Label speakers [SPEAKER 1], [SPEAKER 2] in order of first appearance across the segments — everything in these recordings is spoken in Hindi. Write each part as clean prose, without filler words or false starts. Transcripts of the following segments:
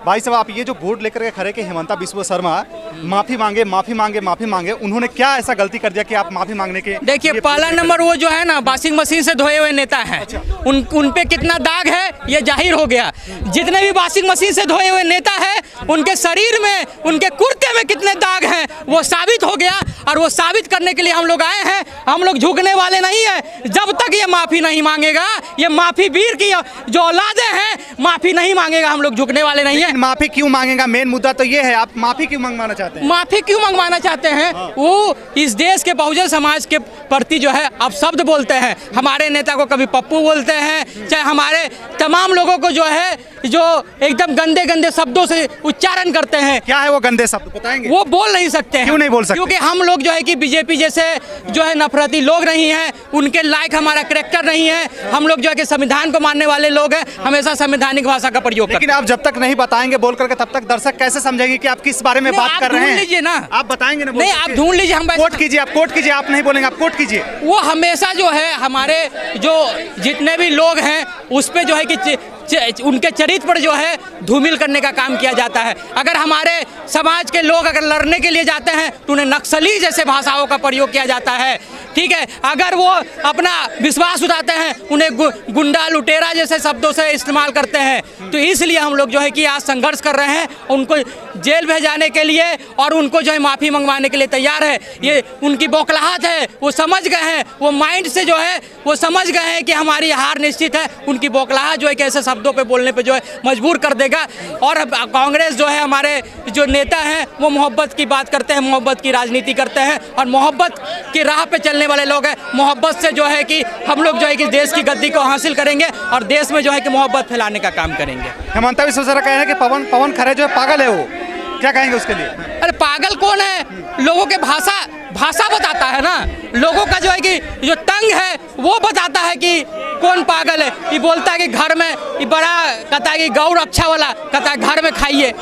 [SPEAKER 1] भाई साहब, आप ये जो बोर्ड लेकर के खड़े के हेमंता बिस्वा शर्मा माफी मांगे माफी मांगे माफी मांगे, उन्होंने क्या ऐसा गलती कर दिया कि आप माफी मांगने के?
[SPEAKER 2] देखिए, पहला नंबर वो जो है ना वॉशिंग मशीन से धोए हुए नेता हैं।
[SPEAKER 1] अच्छा।
[SPEAKER 2] उन पे कितना दाग है ये जाहिर हो गया। जितने भी वॉशिंग मशीन से धोए हुए नेता है उनके शरीर में, उनके कुर्ते में कितने दाग हैं वो साबित हो गया। और वो साबित करने के लिए हम लोग आए हैं। हम लोग झुकने वाले नहीं है। जब तक ये माफी नहीं मांगेगा, ये माफी वीर की जो औलादे हैं, माफी नहीं मांगेगा, हम लोग झुकने वाले नहीं है।
[SPEAKER 1] माफी क्यों मांगेगा? मेन मुद्दा तो ये है, आप माफी क्यों मंगवाना चाहते हैं?
[SPEAKER 2] माफी क्यों मंगवाना चाहते हैं? वो इस देश के बहुजन समाज के प्रति जो है अब शब्द बोलते हैं। हमारे नेता को कभी पप्पू बोलते हैं, चाहे हमारे तमाम लोगों को जो है जो एकदम गंदे गंदे शब्दों से उच्चारण करते हैं।
[SPEAKER 1] क्या है वो गंदे शब्द, बताएंगे?
[SPEAKER 2] वो बोल नहीं सकते हैं।
[SPEAKER 1] क्यों नहीं बोल सकते?
[SPEAKER 2] क्योंकि हम लोग जो है कि बीजेपी जैसे जो है नफरती लोग नहीं हैं, उनके लायक हमारा कैरेक्टर नहीं है। हम लोग जो है कि संविधान को मानने वाले लोग हैं, हमेशा संवैधानिक भाषा का प्रयोग करते हैं।
[SPEAKER 1] लेकिन आप जब तक नहीं बताएंगे बोल करके, तब तक दर्शक कैसे समझेंगे कि आप किस बारे में बात कर रहे हैं?
[SPEAKER 2] ढूंढ लीजिए ना,
[SPEAKER 1] आप बताएंगे ना?
[SPEAKER 2] नहीं, आप ढूंढ लीजिए। हम
[SPEAKER 1] कोट कीजिए, आप कोट कीजिए। आप नहीं बोलेंगे, आप कोट कीजिए।
[SPEAKER 2] वो हमेशा जो है हमारे जो जितने भी लोग हैं उस पे जो है कि उनके चरित्र पर जो है धूमिल करने का काम किया जाता है। अगर हमारे समाज के लोग अगर लड़ने के लिए जाते हैं तो उन्हें नक्सली जैसे भाषाओं का प्रयोग किया जाता है। ठीक है, अगर वो अपना विश्वास उठाते हैं उन्हें गुंडा लुटेरा जैसे शब्दों से इस्तेमाल करते हैं। तो इसलिए हम लोग जो है कि आज संघर्ष कर रहे हैं, उनको जेल भेजाने के लिए और उनको जो है माफ़ी मंगवाने के लिए तैयार है। ये उनकी बौखलाहट है, वो समझ गए हैं, वो माइंड से जो है वो समझ गए हैं कि हमारी हार निश्चित है। उनकी बौखलाहट जो है कि ऐसे शब्दों पे बोलने पे जो है मजबूर कर देगा। और कांग्रेस जो है, हमारे जो नेता हैं वो मोहब्बत की बात करते हैं, मोहब्बत की राजनीति करते हैं और मोहब्बत की राह पे चलने वाले लोग हैं। मोहब्बत से जो है कि हम लोग जो है कि देश की गद्दी को हासिल करेंगे और देश में जो है कि मोहब्बत फैलाने का काम करेंगे।
[SPEAKER 1] हेमंता बिस्वा शर्मा कह रहे हैं कि पवन खरे जो है पागल है। वो क्या कहेंगे उसके लिए?
[SPEAKER 2] अरे पागल कौन है? लोगों के भाषा बताता है ना। लोगों का जो है कि जो तंग है वो बताता है कि कौन पागल है। ये बोलता है कि घर में ये बड़ा कहता है कि गौ रक्षा वाला कहता है घर में खाइए,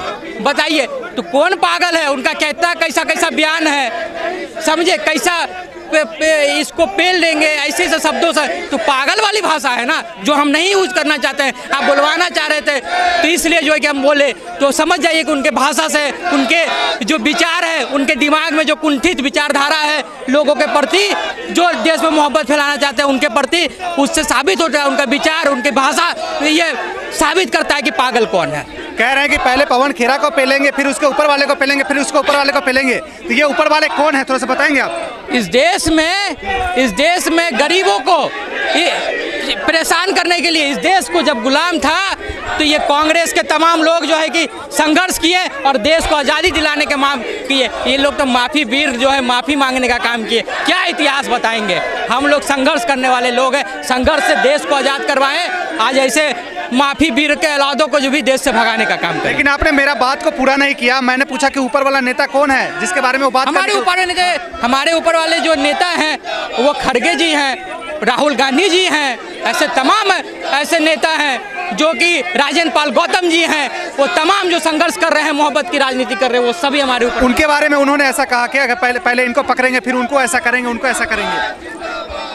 [SPEAKER 2] बताइए तो कौन पागल है? उनका कहता कैसा कैसा बयान है, समझे, कैसा इसको पेल देंगे ऐसे से शब्दों से। तो पागल वाली भाषा है ना जो हम नहीं यूज करना चाहते हैं। आप बुलवाना चाह रहे थे तो इसलिए जो है कि हम बोले। तो समझ जाइए कि उनके भाषा से उनके जो विचार है, उनके दिमाग में जो कुंठित विचारधारा है लोगों के प्रति, जो देश में मोहब्बत फैलाना चाहते हैं उनके प्रति, उससे साबित होता है उनका विचार, उनकी भाषा ये साबित करता है कि पागल कौन है।
[SPEAKER 1] कह रहे हैं कि पहले पवन खेरा को पेलेंगे, फिर उसके ऊपर वाले को पेलेंगे, फिर उसके ऊपर वाले को पेलेंगे। तो ये ऊपर वाले कौन है, थोड़ा सा बताएंगे आप?
[SPEAKER 2] इस देश में गरीबों को परेशान करने के लिए, इस देश को जब गुलाम था तो ये कांग्रेस के तमाम लोग जो है कि संघर्ष किए और देश को आज़ादी दिलाने के मांग किए। ये लोग तो माफ़ी वीर जो है माफ़ी मांगने का काम किए। क्या इतिहास बताएंगे? हम लोग संघर्ष करने वाले लोग हैं। संघर्ष से देश को आज़ाद करवाएं। आज ऐसे माफी वीर के औलादों को जो भी देश से भगाने का काम करे।
[SPEAKER 1] लेकिन आपने मेरा बात को पूरा नहीं किया। मैंने पूछा कि ऊपर वाला नेता कौन है जिसके बारे में वो बात
[SPEAKER 2] हमारे ऊपर वाले जो नेता हैं वो खड़गे जी हैं, राहुल गांधी जी हैं, ऐसे तमाम ऐसे नेता हैं जो कि राजेंद्र पाल गौतम जी हैं। वो तमाम जो संघर्ष कर रहे हैं, मोहब्बत की राजनीति कर रहे हैं, वो सभी हमारे ऊपर।
[SPEAKER 1] उनके बारे में उन्होंने ऐसा कहा कि अगर पहले इनको पकड़ेंगे फिर उनको ऐसा करेंगे, उनको ऐसा करेंगे।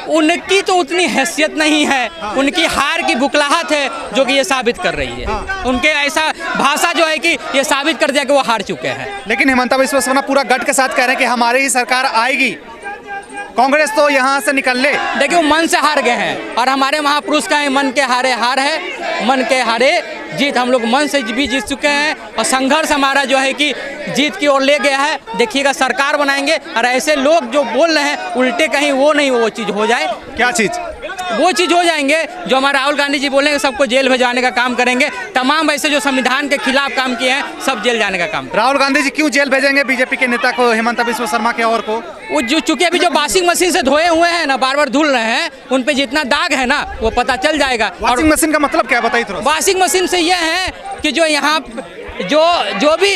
[SPEAKER 2] उनकी तो उतनी हैसियत नहीं है। उनकी हार की बुकलाहट है जो कि ये साबित कर रही है। उनके ऐसा भाषा जो है कि ये साबित कर दिया कि वो हार चुके हैं।
[SPEAKER 1] लेकिन हेमंता बिस्वा शर्मा पूरा गट के साथ कह रहे हैं कि हमारी ही सरकार आएगी, कांग्रेस तो यहाँ से निकल ले।
[SPEAKER 2] देखिए, वो मन से हार गए हैं और हमारे महापुरुष का मन के हारे हार है, मन के हारे जीत। हम लोग मन से भी जीत चुके हैं और संघर्ष हमारा जो है कि जीत की ओर ले गया है। देखिएगा, सरकार बनाएंगे और ऐसे लोग जो बोल रहे हैं उल्टे कहीं वो नहीं वो चीज़ हो जाए।
[SPEAKER 1] क्या चीज़?
[SPEAKER 2] वो चीज़ हो जाएंगे जो हमारे राहुल गांधी जी बोलेंगे, सबको जेल भेजवाने का काम करेंगे। तमाम ऐसे जो संविधान के खिलाफ काम किए हैं सब जेल जाने का काम।
[SPEAKER 1] राहुल गांधी जी क्यों जेल भेजेंगे बीजेपी के नेता को, हेमंता बिस्वा शर्मा के और को?
[SPEAKER 2] वो जो चूंकि अभी जो वॉशिंग मशीन से धोए हुए हैं ना, बार बार धुल रहे हैं, उन पे जितना दाग है ना वो पता चल जाएगा।
[SPEAKER 1] वॉशिंग मशीन का मतलब क्या बताइए थोड़ा।
[SPEAKER 2] वॉशिंग मशीन से यह है कि जो यहाँ जो भी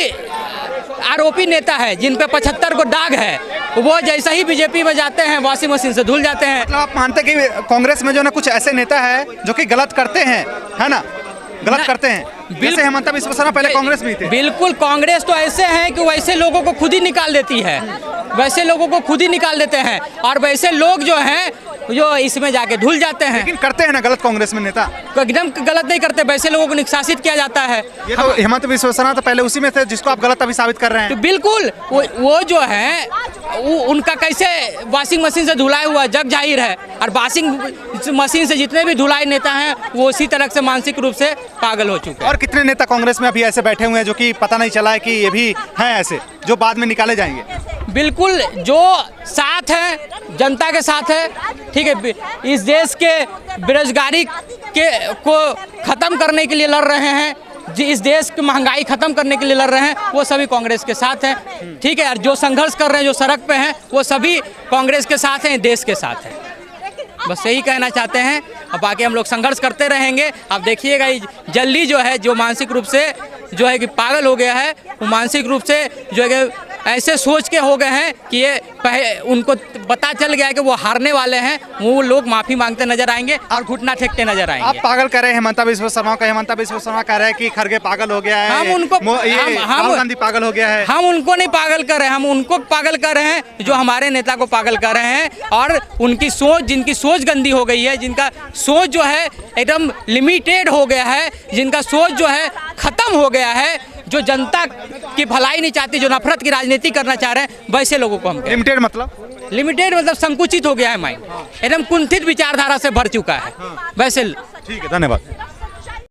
[SPEAKER 2] आरोपी नेता है जिन पे 75 को दाग है, वो जैसा ही बीजेपी में जाते हैं वॉशिंग मशीन से धुल जाते हैं।
[SPEAKER 1] मतलब आप मानते हैं कि कांग्रेस में जो ना कुछ ऐसे नेता है जो कि गलत करते हैं, है ना, गलत करते हैं? जैसे हेमंता बिस्वा शर्मा पहले कांग्रेस में थे।
[SPEAKER 2] बिल्कुल, कांग्रेस तो ऐसे हैं कि वैसे लोगों को खुद ही निकाल देती है, वैसे लोगों को खुद ही निकाल देते हैं। और वैसे लोग जो हैं जो इसमें जाके धुल जाते हैं।
[SPEAKER 1] लेकिन करते हैं ना गलत कांग्रेस में नेता?
[SPEAKER 2] एकदम गलत नहीं करते, वैसे लोगों को निष्कासित किया जाता है।
[SPEAKER 1] ये तो हेमंत बिस्वा शर्मा तो पहले उसी में थे जिसको आप गलत अभी साबित कर रहे
[SPEAKER 2] तो
[SPEAKER 1] हैं।
[SPEAKER 2] बिल्कुल वो जो है उनका कैसे वॉशिंग मशीन से धुलाई हुआ जग जाहिर है, और वॉशिंग मशीन से जितने भी धुलाई नेता हैं वो उसी तरह से मानसिक रूप से पागल हो चुके हैं।
[SPEAKER 1] और कितने नेता कांग्रेस में अभी ऐसे बैठे हुए हैं जो कि पता नहीं चला है कि ये भी हैं ऐसे, जो बाद में निकाले जाएंगे?
[SPEAKER 2] बिल्कुल, जो साथ है जनता के साथ है, ठीक है, इस देश के बेरोजगारी को ख़त्म करने के लिए लड़ रहे हैं, इस देश की महंगाई खत्म करने के लिए लड़ रहे हैं, वो सभी कांग्रेस के साथ हैं, ठीक है। और जो संघर्ष कर रहे हैं, जो सड़क पे हैं, वो सभी कांग्रेस के साथ हैं, देश के साथ हैं। बस यही कहना चाहते हैं, और बाकी हम लोग संघर्ष करते रहेंगे। आप देखिएगा जल्दी जो है, जो मानसिक रूप से जो है कि पागल हो गया है, वो मानसिक रूप से जो है कि ऐसे सोच के हो गए हैं कि ये उनको पता चल गया है कि वो हारने वाले हैं, वो लोग माफ़ी मांगते नजर आएंगे और घुटना टेकते नजर आएंगे।
[SPEAKER 1] आप पागल कह रहे हैं हेमंत बिस्वा शर्मा का। हेमंत बिस्वा शर्मा कह रहे हैं कि खरगे पागल हो गया है,
[SPEAKER 2] हम उनको
[SPEAKER 1] राहुल गांधी पागल हो गया है।
[SPEAKER 2] हम उनको नहीं पागल कर रहे हैं, हम उनको पागल कर रहे हैं जो हमारे नेता को पागल कर रहे हैं, और उनकी सोच, जिनकी सोच गंदी हो गई है, जिनका सोच जो है एकदम लिमिटेड हो गया है, जिनका सोच जो है खत्म हो गया है, जो जनता की भलाई नहीं चाहती, जो नफरत की राजनीति करना चाह रहे हैं, वैसे लोगों को हम
[SPEAKER 1] लिमिटेड मतलब
[SPEAKER 2] संकुचित हो गया है माइंड, एकदम कुंठित विचारधारा से भर चुका है वैसे।
[SPEAKER 1] ठीक है, धन्यवाद।